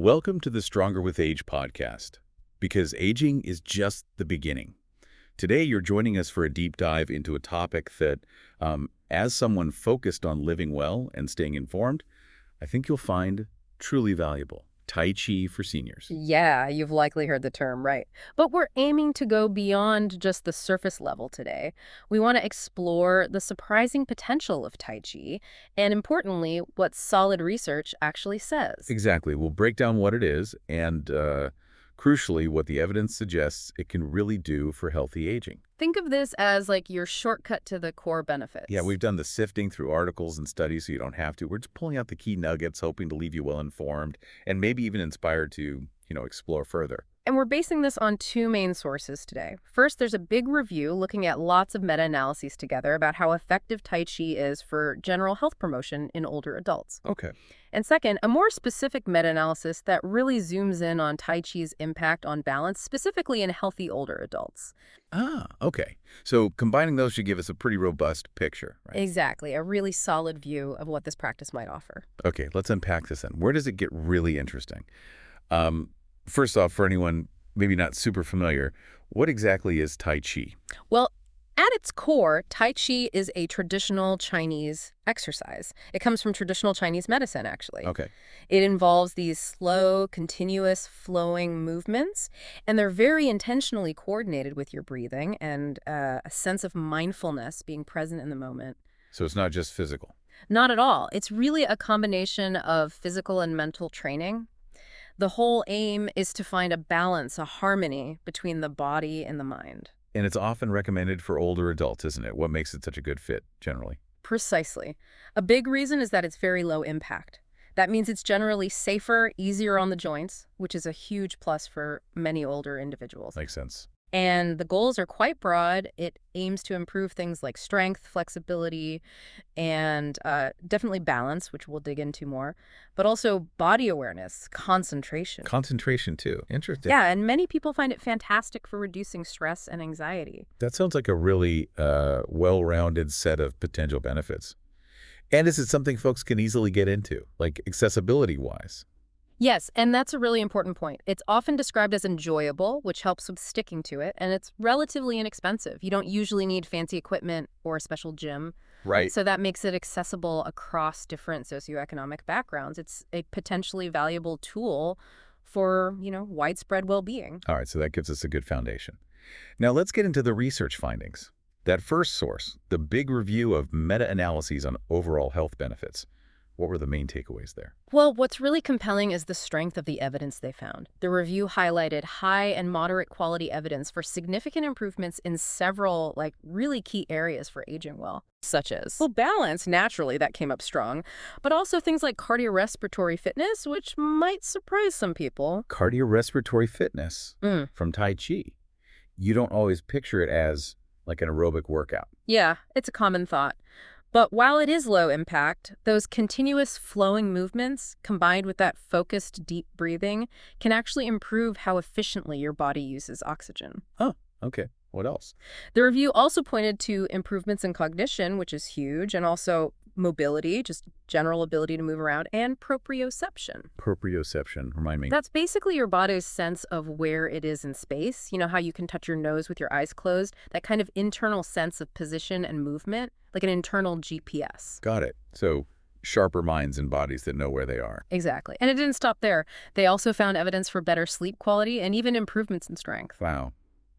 Welcome to the Stronger with Age podcast, because aging is just the beginning. Today, you're joining us for a deep dive into a topic that, as someone focused on living well and staying informed, I think you'll find truly valuable. Tai Chi for seniors. Yeah, you've likely heard the term, right. But we're aiming to go beyond just the surface level today. We want to explore the surprising potential of Tai Chi, and importantly, what solid research actually says. Exactly. We'll break down what it is and, crucially, what the evidence suggests it can really do for healthy aging. Think of this as like your shortcut to the core Yeah, benefits. we've done the sifting through articles and studies so you don't have to. We're just pulling out the key nuggets, hoping to leave you well informed and maybe even inspired to, explore further. And we're basing this on two main sources today. First, there's a big review looking at lots of meta-analyses together about how effective Tai Chi is for general health promotion in older adults. Okay. And second, a more specific meta-analysis that really zooms in on Tai Chi's impact on balance, specifically in healthy older adults. Ah, okay. So combining those should give us a pretty robust picture, right? Exactly, a really solid view of what this practice might offer. Okay, let's unpack this then. Where does it get really interesting? Um, First off, for anyone maybe not super familiar, what exactly is Tai Chi? Well, at its core, Tai Chi is a traditional Chinese exercise. It comes from traditional Chinese medicine, actually. Okay. It involves these slow, continuous, flowing movements, and they're very intentionally coordinated with your breathing and a sense of mindfulness, being present in the moment. So it's not just physical. Not at all. It's really a combination of physical and mental training. The whole aim is to find a balance, a harmony between the body and the mind. And it's often recommended for older adults, isn't it? What makes it such a good fit, generally? Precisely. A big reason is that it's very low impact. That means it's generally safer, easier on the joints, which is a huge plus for many older individuals. Makes sense. And the goals are quite broad. It aims to improve things like strength, flexibility, and definitely balance, which we'll dig into more, but also body awareness, concentration. Concentration, too. Interesting. Yeah, and many people find it fantastic for reducing stress and anxiety. That sounds like a really well-rounded set of potential benefits. And is it something folks can easily get into, like accessibility-wise? Yes, and that's a really important point. It's often described as enjoyable, which helps with sticking to it, and it's relatively inexpensive. You don't usually need fancy equipment or a special gym. Right. So that makes it accessible across different socioeconomic backgrounds. It's a potentially valuable tool for, widespread well-being. All right, so that gives us a good foundation. Now let's get into the research findings. That first source, the big review of meta-analyses on overall health benefits. What were the main takeaways there? Well, what's really compelling is the strength of the evidence they found. The review highlighted high and moderate quality evidence for significant improvements in several, really key areas for aging well, such as, well, balance, naturally, that came up strong, but also things like cardiorespiratory fitness, which might surprise some people. Cardiorespiratory fitness from Tai Chi. You don't always picture it as like an aerobic workout. Yeah, it's a common thought. But while it is low impact, those continuous flowing movements, combined with that focused, deep breathing, can actually improve how efficiently your body uses oxygen. Oh, okay. What else? The review also pointed to improvements in cognition, which is huge, and also mobility, just general ability to move around, and proprioception. Proprioception, remind me. That's basically your body's sense of where it is in space. You know how you can touch your nose with your eyes closed? That kind of internal sense of position and movement, like an internal GPS. Got it. So sharper minds and bodies that know where they are. Exactly. And it didn't stop there. They also found evidence for better sleep quality and even improvements in strength. Wow.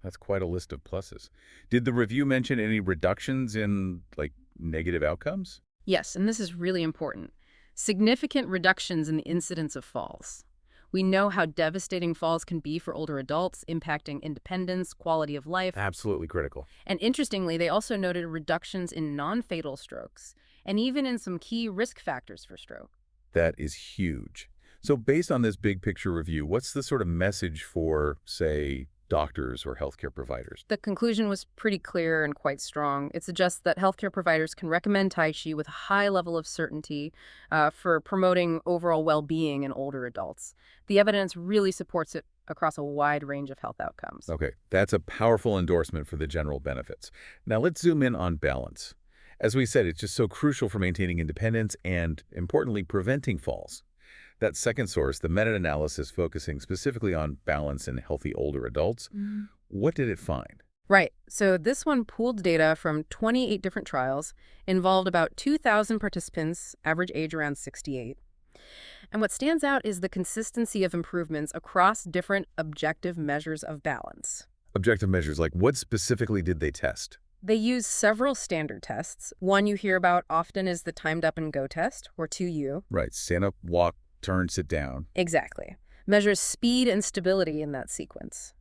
That's quite a list of pluses. Did the review mention any reductions in, negative outcomes? Yes, and this is really important. Significant reductions in the incidence of falls. We know how devastating falls can be for older adults, impacting independence, quality of life. Absolutely critical. And interestingly, they also noted reductions in non-fatal strokes and even in some key risk factors for stroke. That is huge. So based on this big picture review, what's the sort of message for, say, doctors or healthcare providers? The conclusion was pretty clear and quite strong. It suggests that healthcare providers can recommend Tai Chi with a high level of certainty for promoting overall well-being in older adults. The evidence really supports it across a wide range of health outcomes. Okay, that's a powerful endorsement for the general benefits. Now let's zoom in on balance. As we said, it's just so crucial for maintaining independence and, importantly, preventing falls. That second source, the meta-analysis focusing specifically on balance in healthy older adults, what did it find? Right. So this one pooled data from 28 different trials, involved about 2,000 participants, average age around 68. And what stands out is the consistency of improvements across different objective measures of balance. Objective measures, like what specifically did they test? They use several standard tests. One you hear about often is the timed up and go test, or 2U. Right, stand up, walk, turn, sit down. Exactly. Measures speed and stability in that sequence.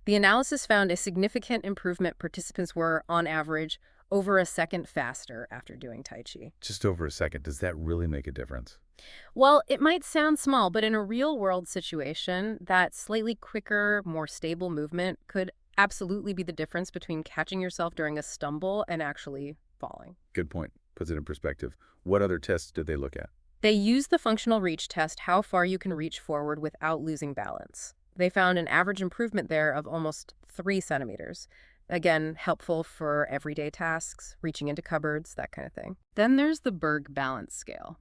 The analysis found a significant improvement. Participants were, on average, over a second faster after doing Tai Chi. Just over a second. Does that really make a difference? Well, it might sound small, but in a real-world situation, that slightly quicker, more stable movement could absolutely be the difference between catching yourself during a stumble and actually falling. Good point. Puts it in perspective. What other tests did they look at? They use the functional reach test, how far you can reach forward without losing balance. They found an average improvement there of almost 3 centimeters. Again, helpful for everyday tasks, reaching into cupboards, that kind of thing. Then there's the Berg Balance Scale.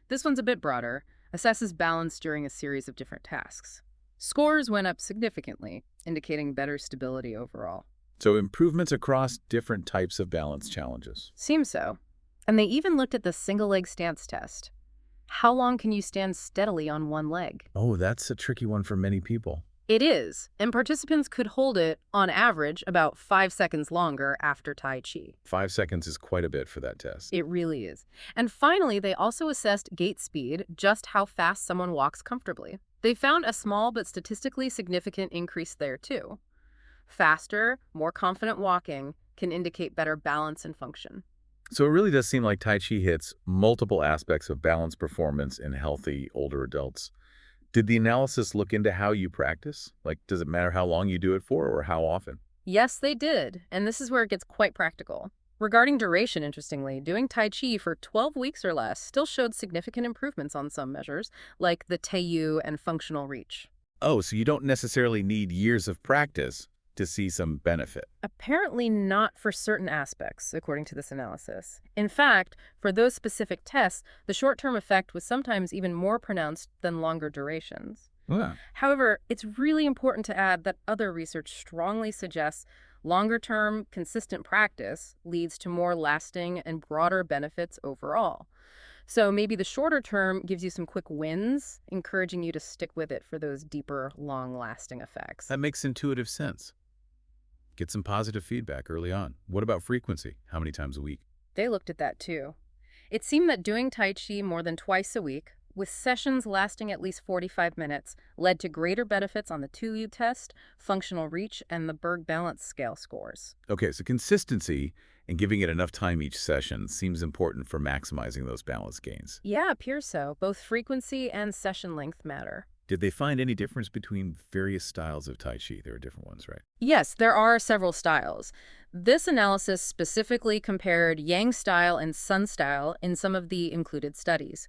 This one's a bit broader, assesses balance during a series of different tasks. Scores went up significantly, indicating better stability overall. So improvements across different types of balance challenges. Seems so. And they even looked at the single leg stance test. How long can you stand steadily on one leg? Oh, that's a tricky one for many people. It is, and participants could hold it, on average, about 5 seconds longer after Tai Chi. 5 seconds is quite a bit for that test. It really is. And finally, they also assessed gait speed, just how fast someone walks comfortably. They found a small but statistically significant increase there, too. Faster, more confident walking can indicate better balance and function. So it really does seem like Tai Chi hits multiple aspects of balance performance in healthy older adults. Did the analysis look into how you practice? Like, does it matter how long you do it for or how often? Yes, they did, and this is where it gets quite practical. Regarding duration, interestingly, doing Tai Chi for 12 weeks or less still showed significant improvements on some measures, like the Teiyu and functional reach. Oh, so you don't necessarily need years of practice to see some benefit. Apparently not for certain aspects, according to this analysis. In fact, for those specific tests, the short-term effect was sometimes even more pronounced than longer durations. Yeah. However, it's really important to add that other research strongly suggests longer-term, consistent practice leads to more lasting and broader benefits overall. So maybe the shorter term gives you some quick wins, encouraging you to stick with it for those deeper, long-lasting effects. That makes intuitive sense. Get some positive feedback early on. What about frequency? How many times a week? They looked at that too. It seemed that doing Tai Chi more than twice a week, with sessions lasting at least 45 minutes, led to greater benefits on the 2U test, functional reach, and the Berg Balance Scale scores. Okay, so consistency and giving it enough time each session seems important for maximizing those balance gains. Yeah, appears so. Both frequency and session length matter. Did they find any difference between various styles of Tai Chi? There are different ones, right? Yes, there are several styles. This analysis specifically compared Yang style and Sun style in some of the included studies.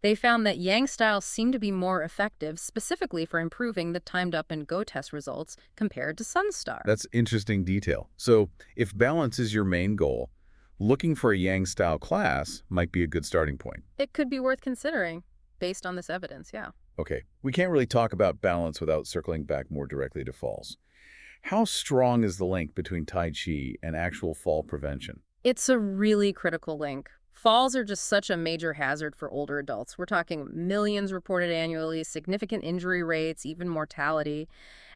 They found that Yang style seemed to be more effective, specifically for improving the timed up and go test results compared to Sun style. That's interesting detail. So if balance is your main goal, looking for a Yang style class might be a good starting point. It could be worth considering, based on this evidence, yeah. Okay, we can't really talk about balance without circling back more directly to falls. How strong is the link between Tai Chi and actual fall prevention? It's a really critical link. Falls are just such a major hazard for older adults. We're talking millions reported annually, significant injury rates, even mortality.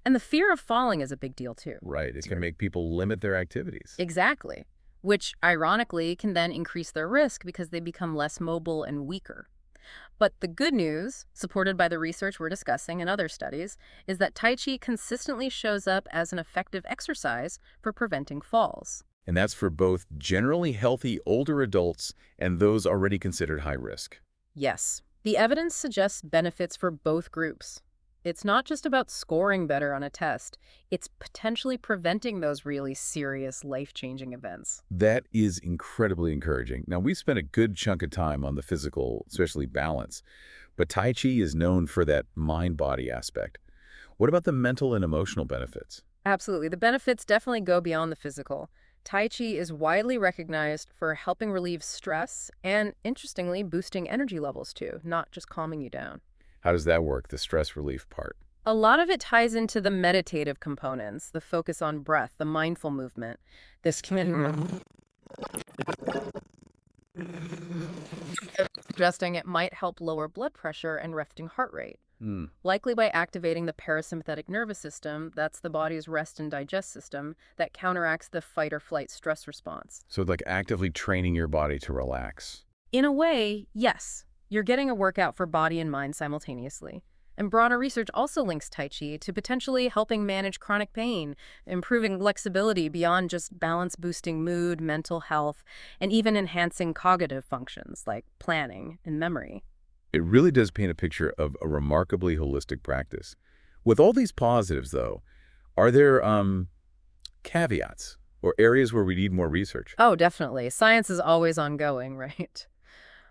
And the fear of falling is a big deal, too. Right, it can make people limit their activities. Exactly. Which, ironically, can then increase their risk because they become less mobile and weaker. But the good news, supported by the research we're discussing and other studies, is that Tai Chi consistently shows up as an effective exercise for preventing falls. And that's for both generally healthy older adults and those already considered high risk. Yes, the evidence suggests benefits for both groups. It's not just about scoring better on a test, it's potentially preventing those really serious, life-changing events. That is incredibly encouraging. Now, we spent a good chunk of time on the physical, especially balance, but Tai Chi is known for that mind-body aspect. What about the mental and emotional benefits? Absolutely. The benefits definitely go beyond the physical. Tai Chi is widely recognized for helping relieve stress and, interestingly, boosting energy levels too, not just calming you down. How does that work, the stress relief part? A lot of it ties into the meditative components, the focus on breath, the mindful movement. This can suggesting it might help lower blood pressure and resting heart rate, Hmm. likely by activating the parasympathetic nervous system, that's the body's rest and digest system, that counteracts the fight or flight stress response. So like actively training your body to relax. In a way, yes, you're getting a workout for body and mind simultaneously. And broader research also links Tai Chi to potentially helping manage chronic pain, improving flexibility beyond just balance boosting mood, mental health, and even enhancing cognitive functions like planning and memory. It really does paint a picture of a remarkably holistic practice. With all these positives, though, are there caveats or areas where we need more research? Oh, definitely. Science is always ongoing, right?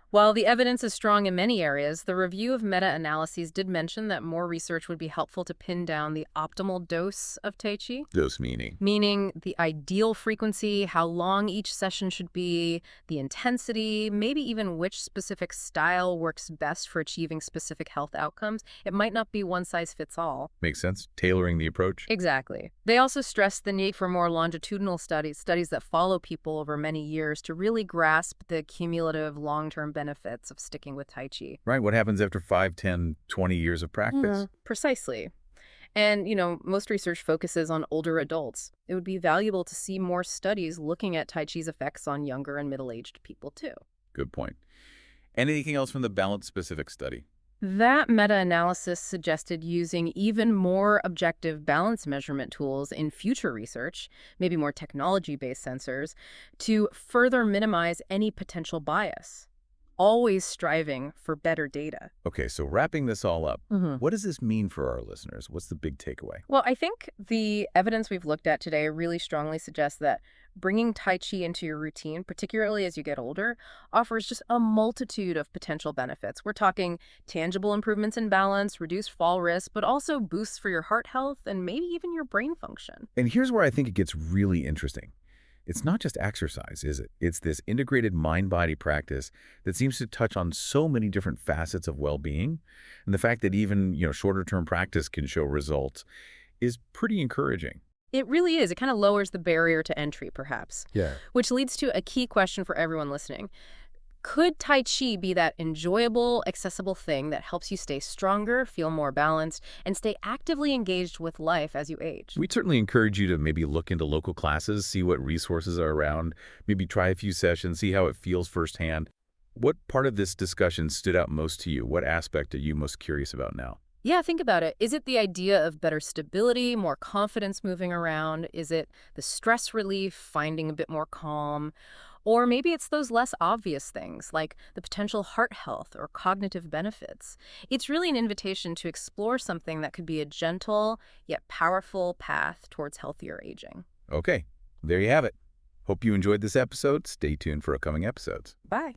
While the evidence is strong in many areas, the review of meta-analyses did mention that more research would be helpful to pin down the optimal dose of Tai Chi, Dose meaning. meaning the ideal frequency, how long each session should be, the intensity, maybe even which specific style works best for achieving specific health outcomes. It might not be one size fits all. Makes sense? Tailoring the approach? Exactly. They also stressed the need for more longitudinal studies that follow people over many years to really grasp the cumulative long-term benefits of sticking with Tai Chi. Right, what happens after 5, 10, 20 years of practice? Precisely. And, most research focuses on older adults. It would be valuable to see more studies looking at Tai Chi's effects on younger and middle-aged people, too. Good point. Anything else from the balance-specific study? That meta-analysis suggested using even more objective balance measurement tools in future research, maybe more technology-based sensors, to further minimize any potential bias, always striving for better data. Okay, so wrapping this all up, Mhm. what does this mean for our listeners? What's the big takeaway? Well, I think the evidence we've looked at today really strongly suggests that bringing Tai Chi into your routine, particularly as you get older, offers just a multitude of potential benefits. We're talking tangible improvements in balance, reduced fall risk, but also boosts for your heart health and maybe even your brain function. And here's where I think it gets really interesting. It's not just exercise, is it? It's this integrated mind-body practice that seems to touch on so many different facets of well-being. And the fact that even, shorter-term practice can show results is pretty encouraging. It really is. It kind of lowers the barrier to entry, perhaps, Yeah. which leads to a key question for everyone listening. Could Tai Chi be that enjoyable, accessible thing that helps you stay stronger, feel more balanced, and stay actively engaged with life as you age? We'd certainly encourage you to maybe look into local classes, see what resources are around, maybe try a few sessions, see how it feels firsthand. What part of this discussion stood out most to you? What aspect are you most curious about now? Yeah, think about it. Is it the idea of better stability, more confidence moving around? Is it the stress relief, finding a bit more calm? Or maybe it's those less obvious things, like the potential heart health or cognitive benefits. It's really an invitation to explore something that could be a gentle yet powerful path towards healthier aging. Okay, there you have it. Hope you enjoyed this episode. Stay tuned for upcoming episodes. Bye.